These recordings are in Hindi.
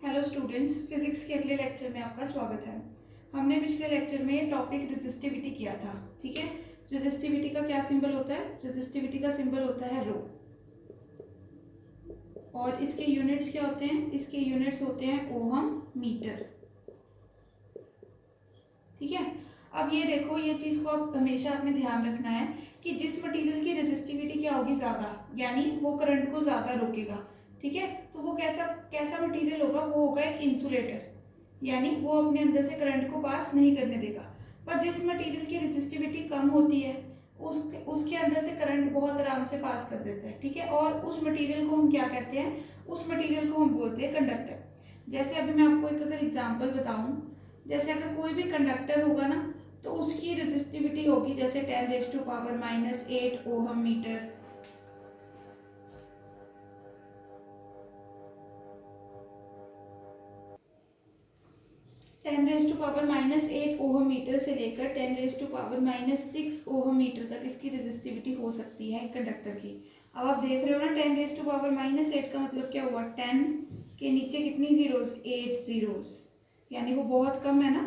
हेलो स्टूडेंट्स, फिजिक्स के अगले लेक्चर में आपका स्वागत है। हमने पिछले लेक्चर में टॉपिक रेजिस्टिविटी किया था। ठीक है, रेजिस्टिविटी का क्या सिंबल होता है? रेजिस्टिविटी का सिंबल होता है रो। और इसके यूनिट्स क्या होते हैं? इसके यूनिट्स होते हैं ओहम मीटर। ठीक है, अब ये देखो, ये चीज़ को आप हमेशा अपने ध्यान रखना है कि जिस मटेरियल की रेजिस्टिविटी क्या होगी ज़्यादा, यानी वो करंट को ज़्यादा रोकेगा। ठीक है, तो वो कैसा कैसा मटेरियल होगा? वो होगा एक इंसुलेटर, यानी वो अपने अंदर से करंट को पास नहीं करने देगा। पर जिस मटेरियल की रेजिस्टिविटी कम होती है उसके अंदर से करंट बहुत आराम से पास कर देता है। ठीक है, और उस मटेरियल को हम क्या कहते हैं? उस मटेरियल को हम बोलते हैं कंडक्टर। जैसे अभी मैं आपको एक अगर एग्जाम्पल बताऊं, जैसे अगर कोई भी कंडक्टर होगा ना, तो उसकी रेजिस्टिविटी होगी जैसे 10⁻⁻8 ओहम मीटर। 10⁻⁻8 ओहम मीटर से लेकर 10⁻⁻6 ओहम मीटर तक इसकी रेजिस्टिविटी हो सकती है कंडक्टर की। अब आप देख रहे हो ना, 10⁻⁻8 का मतलब क्या हुआ? 10 के नीचे कितनी जीरोस? 8 जीरोस, यानी वो बहुत कम है ना,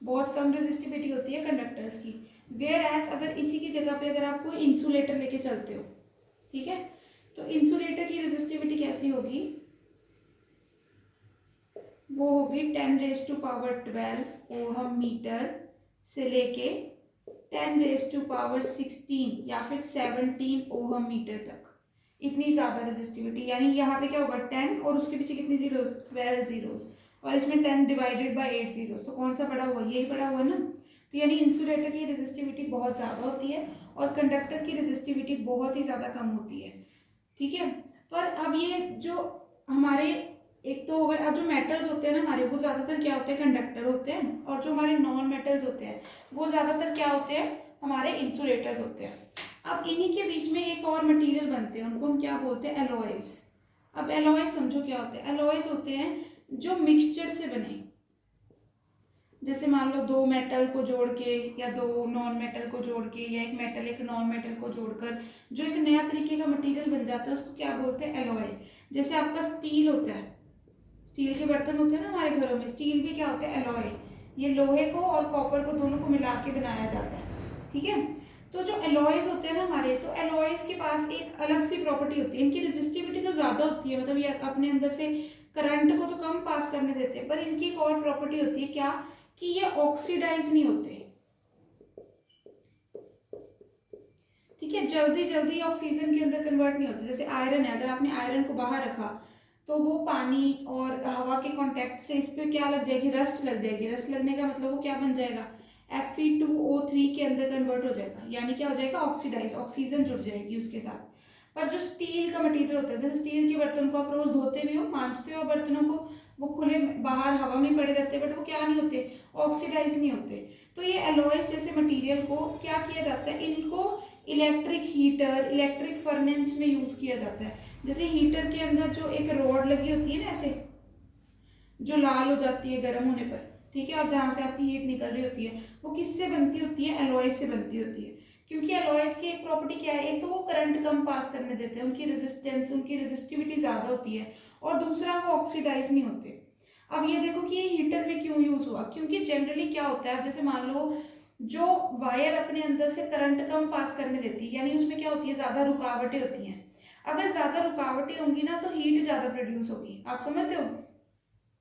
बहुत कम रेजिस्टिविटी होती है कंडक्टर्स की। वेयर एज अगर इसी की जगह पे अगर आप कोई इंसुलेटर लेके चलते हो, ठीक है, तो इंसुलेटर की रेजिस्टिविटी कैसी होगी? वो होगी 10⁻12 ओहम मीटर से लेके 10⁻16 या फिर 17 ओहम मीटर तक, इतनी ज़्यादा रेजिस्टिविटी। यानी यहाँ पे क्या होगा? 10 और उसके पीछे कितनी जीरोस? 12 जीरोस, और इसमें 10 डिवाइडेड बाय 8 जीरोस, तो कौन सा पड़ा हुआ? यही पड़ा हुआ ना। तो यानी इंसुलेटर की रेजिस्टिविटी बहुत ज़्यादा होती है और कंडक्टर की रेजिस्टिविटी बहुत ही ज़्यादा कम होती है। ठीक है, पर अब ये जो हमारे एक तो हो गए, अब जो मेटल्स होते हैं ना हमारे, वो ज़्यादातर क्या होते हैं? कंडक्टर होते हैं। और जो हमारे नॉन मेटल्स होते हैं वो ज़्यादातर क्या होते हैं? हमारे इंसुलेटर्स होते हैं। अब इन्हीं के बीच में एक और मटेरियल बनते हैं, उनको हम क्या बोलते हैं? एलॉयज। अब एलॉयज समझो क्या होते हैं? एलॉयज होते हैं जो मिक्सचर से बने। जैसे मान लो दो मेटल को जोड़ के या दो नॉन मेटल को जोड़ के या एक मेटल एक नॉन मेटल को जोड़कर जो एक नया तरीके का मटेरियल बन जाता है, उसको क्या बोलते हैं? एलॉय। जैसे आपका स्टील होता है, स्टील के बर्तन होते हैं ना हमारे घरों में, स्टील भी क्या होते हैं? एलॉय। ये लोहे को और कॉपर को दोनों को मिला के बनाया जाता है। ठीक है, तो जो एलॉयज होते हैं ना हमारे, तो एलॉयज के पास एक अलग सी प्रॉपर्टी होती है। इनकी रेजिस्टिविटी तो ज़्यादा होती है, मतलब ये अपने अंदर से करंट को तो कम पास करने देते हैं, पर इनकी एक और प्रॉपर्टी होती है क्या? कि ये ऑक्सीडाइज नहीं होते। ठीक है, जल्दी जल्दी ऑक्सीजन के अंदर कन्वर्ट नहीं होते। जैसे आयरन है, अगर आपने आयरन को बाहर रखा तो वो पानी और हवा के कांटेक्ट से इस पे क्या लग जाएगी? रस्ट लग जाएगी। रस्ट लगने का मतलब वो क्या बन जाएगा? Fe2O3 के अंदर कन्वर्ट हो जाएगा, यानी क्या हो जाएगा? ऑक्सीडाइज, ऑक्सीजन जुड़ जाएगी उसके साथ। पर जो स्टील का मटेरियल होता है, जैसे स्टील के बर्तन को आप रोज धोते भी हो, मांजते हो बर्तनों को, वो खुले बाहर हवा में पड़े रहते हैं, बट वो क्या नहीं होते? ऑक्सीडाइज नहीं होते। तो ये एलॉयज जैसे मटेरियल को क्या किया जाता है? इनको इलेक्ट्रिक हीटर, इलेक्ट्रिक फर्नेस में यूज किया जाता है। जैसे हीटर के अंदर जो एक रॉड लगी होती है ना, ऐसे जो लाल हो जाती है गर्म होने पर, ठीक है, और जहां से आपकी हीट निकल रही होती है, वो किससे बनती होती है? एलॉय से बनती होती है। क्योंकि एलॉयज की एक प्रॉपर्टी क्या है? एक तो वो करंट कम पास करने देते हैं, उनकी रेजिस्टेंस, उनकी रेजिस्टिविटी ज्यादा होती है, और दूसरा वो ऑक्सीडाइज नहीं होते। अब ये देखो कि ये हीटर में क्यों यूज हुआ? क्योंकि जनरली क्या होता है, अब जैसे मान लो जो वायर अपने अंदर से करंट कम पास करने देती है, यानी उसमें क्या होती है? ज्यादा रुकावटें होती हैं। अगर ज्यादा रुकावटें होंगी ना, तो हीट ज्यादा प्रोड्यूस होगी। आप समझते हो?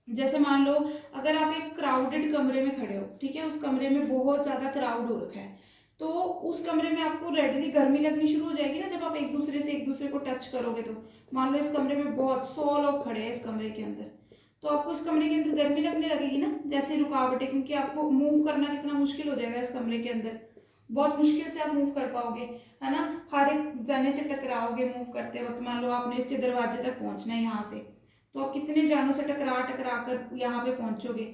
जैसे मान लो अगर आप एक क्राउडेड कमरे में खड़े हो, ठीक है, उस कमरे में बहुत ज्यादा क्राउड हो रखा है, तो उस कमरे में आपको रेडली गर्मी लगनी शुरू हो जाएगी ना, जब आप एक दूसरे से एक दूसरे को टच करोगे। तो मान लो इस कमरे में बहुत 100 लोग खड़े हैं इस कमरे के अंदर, तो आपको इस कमरे के अंदर गर्मी लगने लगेगी ना, जैसे रुकावट है, क्योंकि आपको मूव करना कितना मुश्किल हो जाएगा इस कमरे के अंदर। बहुत मुश्किल से आप मूव कर पाओगे, है ना। हर एक जने से टकराओगे मूव करते वक्त। मान लो आपने इसके दरवाजे तक पहुंचना है यहाँ से, तो आप कितने जानों से टकरा टकरा कर यहाँ पे पहुंचोगे,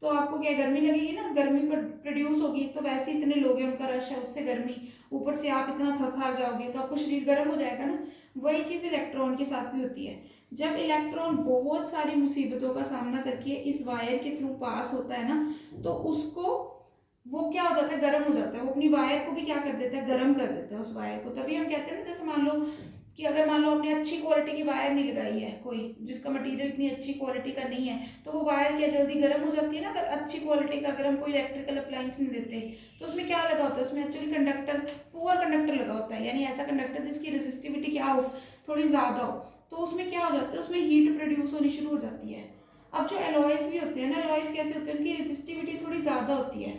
तो आपको क्या गर्मी लगेगी ना, गर्मी पर प्रोड्यूस होगी। तो वैसे इतने लोग हैं, उनका रश है, उससे गर्मी, ऊपर से आप इतना थक हार जाओगे, तो आपको शरीर गर्म हो जाएगा ना। वही चीज इलेक्ट्रॉन के साथ भी होती है। जब इलेक्ट्रॉन बहुत सारी मुसीबतों का सामना करके इस वायर के थ्रू पास होता है ना, तो उसको वो क्या हो जाता है? गर्म हो जाता है। वो अपनी वायर को भी क्या कर देता है? गर्म कर देता है उस वायर को। तभी हम कहते हैं ना, जैसे मान लो कि अगर मान लो आपने अच्छी क्वालिटी की वायर नहीं लगाई है, कोई जिसका मटेरियल इतनी अच्छी क्वालिटी का नहीं है, तो वो वायर क्या जल्दी गर्म हो जाती है ना। अगर अच्छी क्वालिटी का अगर हम कोई इलेक्ट्रिकल अप्लायंस नहीं देते तो उसमें क्या लगा होता है, उसमें एक्चुअली कंडक्टर, पुअर कंडक्टर लगा होता है, यानी ऐसा कंडक्टर जिसकी रेजिस्टिविटी क्या हो, थोड़ी ज़्यादा हो। तो उसमें क्या हो जाता है, उसमें हीट प्रोड्यूस होनी शुरू हो जाती है। अब जो एलॉयज भी होते हैं ना, एलॉयज कैसे होते हैं, उनकी रेजिस्टिविटी थोड़ी ज़्यादा होती है।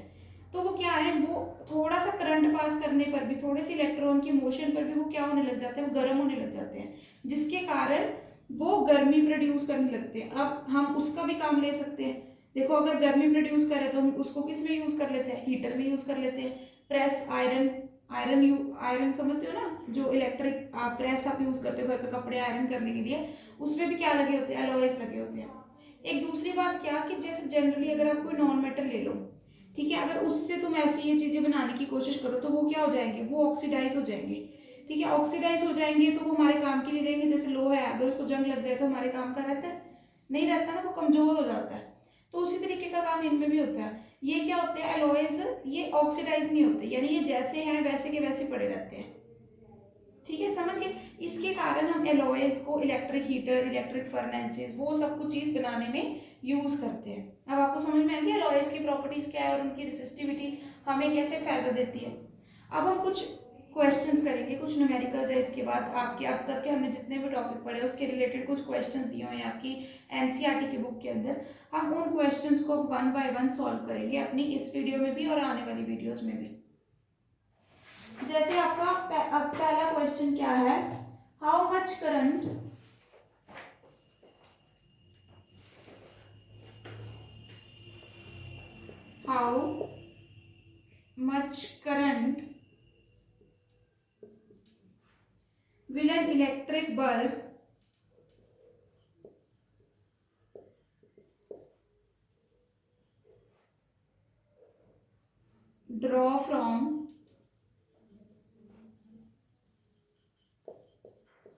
तो वो क्या है, वो थोड़ा सा करंट पास करने पर भी, थोड़े से इलेक्ट्रॉन की मोशन पर भी वो क्या होने लग जाते हैं, वो गर्म होने लग जाते हैं, जिसके कारण वो गर्मी प्रोड्यूस करने लगते हैं। अब हम उसका भी काम ले सकते हैं। देखो अगर गर्मी प्रोड्यूस करे तो हम उसको किस में यूज कर लेते हैं, हीटर में यूज कर लेते हैं। प्रेस आयरन, आयरन समझते हो ना, जो इलेक्ट्रिक प्रेस आप यूज करते हो घर पे कपड़े आयरन करने के लिए, उसमें भी क्या लगे होते हैं, एलॉयज लगे होते हैं। एक दूसरी बात क्या कि जैसे जनरली अगर आप कोई नॉन मेटल ले लो, ठीक है, अगर उससे तुम ऐसी ये चीजें बनाने की कोशिश करो तो वो क्या हो जाएंगे, वो ऑक्सीडाइज हो जाएंगे। ठीक है, ऑक्सीडाइज हो जाएंगे तो वो हमारे काम के लिए रहेंगे। जैसे लोहा है, अगर उसको जंग लग जाए तो हमारे काम का रहता है, नहीं रहता ना, वो कमजोर हो जाता है। तो उसी तरीके का काम इनमें भी होता है। ये क्या होते हैं एलॉयज, ये ऑक्सीडाइज नहीं होते, यानी ये जैसे हैं वैसे के वैसे पड़े रहते हैं। ठीक है, समझ गए। इसके कारण हम एलॉयज को इलेक्ट्रिक हीटर, इलेक्ट्रिक फर्नेसेस, वो सब कुछ चीज बनाने में यूज करते हैं। अब आपको समझ में आ गया एलॉयज की प्रॉपर्टीज क्या है और उनकी रेसिस्टिविटी हमें कैसे फायदा देती है। अब हम कुछ क्वेश्चंस करेंगे, कुछ न्यूमेरिकल्स है। इसके बाद आपके अब तक के हमने जितने भी टॉपिक पढ़े उसके रिलेटेड कुछ क्वेश्चंस दिए हुए हैं आपकी एनसीईआरटी की बुक के अंदर। हम उन क्वेश्चंस को वन बाय वन सॉल्व करेंगे अपनी इस वीडियो में भी और आने वाली वीडियोस में भी। जैसे आपका अब पहला क्वेश्चन क्या है, how much current will an electric bulb draw from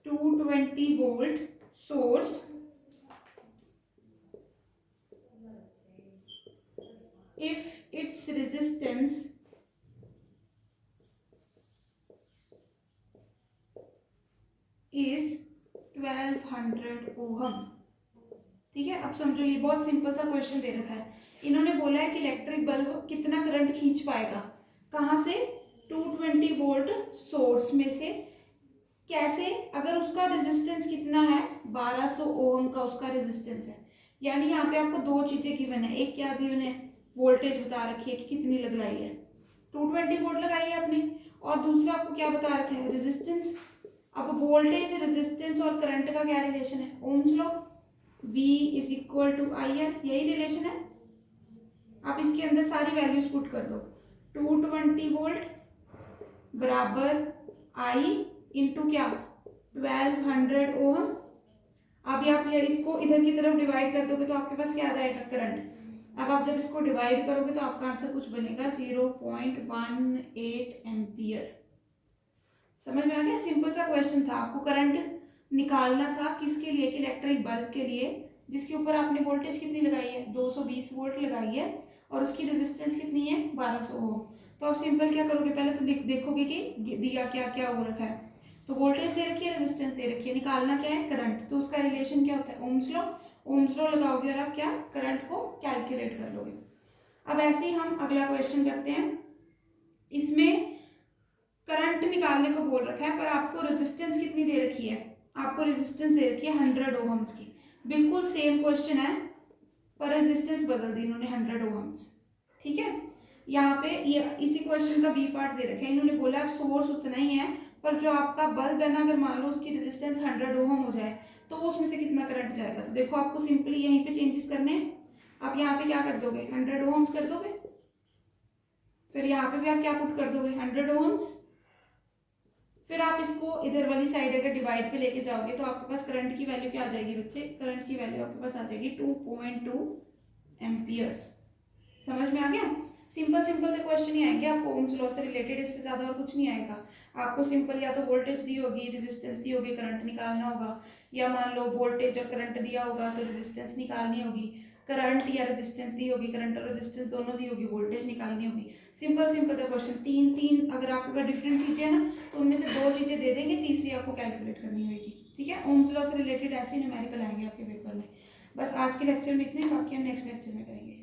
220-volt source if its resistance is 1200 ohm. ठीक है, अब समझो, ये बहुत सिंपल सा क्वेश्चन दे रखा है। इन्होंने बोला है कि इलेक्ट्रिक बल्ब कितना करंट खींच पाएगा, कहाँ से, 220 वोल्ट सोर्स में से। कैसे, अगर उसका रेजिस्टेंस कितना है, 1200 ओम का उसका रेजिस्टेंस है। यानी यहाँ पे आपको दो चीजें गिवन है, एक क्या गिवन है, वोल्टेज बता रखी है कि कितनी लगाई है, 220 वोल्ट लगाई है आपने, और दूसरा आपको क्या बता रखा है, रेजिस्टेंस। अब वोल्टेज, रेजिस्टेंस और करंट का क्या रिलेशन है, Ohm's law, V is equal to I R, यही रिलेशन है। आप इसके अंदर सारी वैल्यूज पुट कर दो, 220 वोल्ट बराबर I इंटू क्या, 1200 ओहम। अभी आप ये इसको इधर की तरफ डिवाइड कर दोगे तो आपके पास क्या आ जाएगा, करंट। अब आप जब इसको डिवाइड करोगे तो आपका आंसर कुछ बनेगा 0.18 एम्पियर। समझ में आ गया, सिंपल सा क्वेश्चन था। आपको करंट निकालना था किसके लिए, कि इलेक्ट्रिक बल्ब के लिए, जिसके ऊपर आपने वोल्टेज कितनी लगाई है, 220 वोल्ट लगाई है, और उसकी रेजिस्टेंस कितनी है, 1200 ओम। तो आप सिंपल क्या करोगे, पहले तो देखोगे कि दिया क्या क्या हो रखा है। तो वोल्टेज दे रखी है, रेजिस्टेंस दे रखी है, निकालना क्या है, करंट। तो उसका रिलेशन क्या होता है, ओम्स लॉ। ओम्स लॉ लगाओगे और आप क्या, करंट को कैलकुलेट कर लोगे। अब ऐसे ही हम अगला क्वेश्चन करते हैं। इसमें करंट निकालने को बोल रखा है, पर आपको रेजिस्टेंस कितनी दे रखी है, आपको रेजिस्टेंस दे रखी है 100 ओहम्स की। बिल्कुल सेम क्वेश्चन है, पर रेजिस्टेंस बदल दी इन्होंने, 100 ओहम्स। ठीक है, यहाँ पे ये इसी क्वेश्चन का बी पार्ट दे रखा है। इन्होंने बोला अब सोर्स उतना ही है, पर जो आपका बल्ब है ना, अगर मान लो उसकी रेजिस्टेंस 100 ओहम हो जाए तो उसमें से कितना करंट जाएगा। तो देखो आपको सिंपली यहीं पे चेंजेस करने हैं। आप यहाँ पे क्या कर दोगे, 100 ओहम्स कर दोगे, फिर यहाँ पे भी आप क्या पुट कर दोगे, 100 ओहम्स। फिर आप इसको इधर वाली साइड अगर डिवाइड पे लेके जाओगे तो आपके पास करंट की वैल्यू क्या आ जाएगी बच्चे, करंट की वैल्यू आपके पास आ जाएगी 2.2 एम्पियर्स। समझ में आ गया, सिंपल सिंपल से क्वेश्चन ही आएंगे आपको ओम्स लॉ से रिलेटेड, इससे ज्यादा और कुछ नहीं आएगा आपको। सिंपल या तो वोल्टेज दी होगी, रेजिस्टेंस दी होगी, करंट निकालना होगा, या मान लो वोल्टेज और करंट दिया होगा तो रेजिस्टेंस निकालनी होगी, करंट या रेजिस्टेंस दी होगी, करंट और रेजिस्टेंस दोनों दी होगी, वोल्टेज निकालनी होगी। सिंपल सिंपल सा क्वेश्चन, तीन तीन अगर आपके पास डिफरेंट चीज़ें हैं ना तो उनमें से दो चीज़ें दे देंगे, तीसरी आपको कैलकुलेट करनी होगी। ठीक है, ओम्स लॉ से रिलेटेड ऐसे न्यूमेरिकल आएंगे आपके पेपर में। बस आज के लेक्चर में इतने, बाकी हम नेक्स्ट लेक्चर में करेंगे।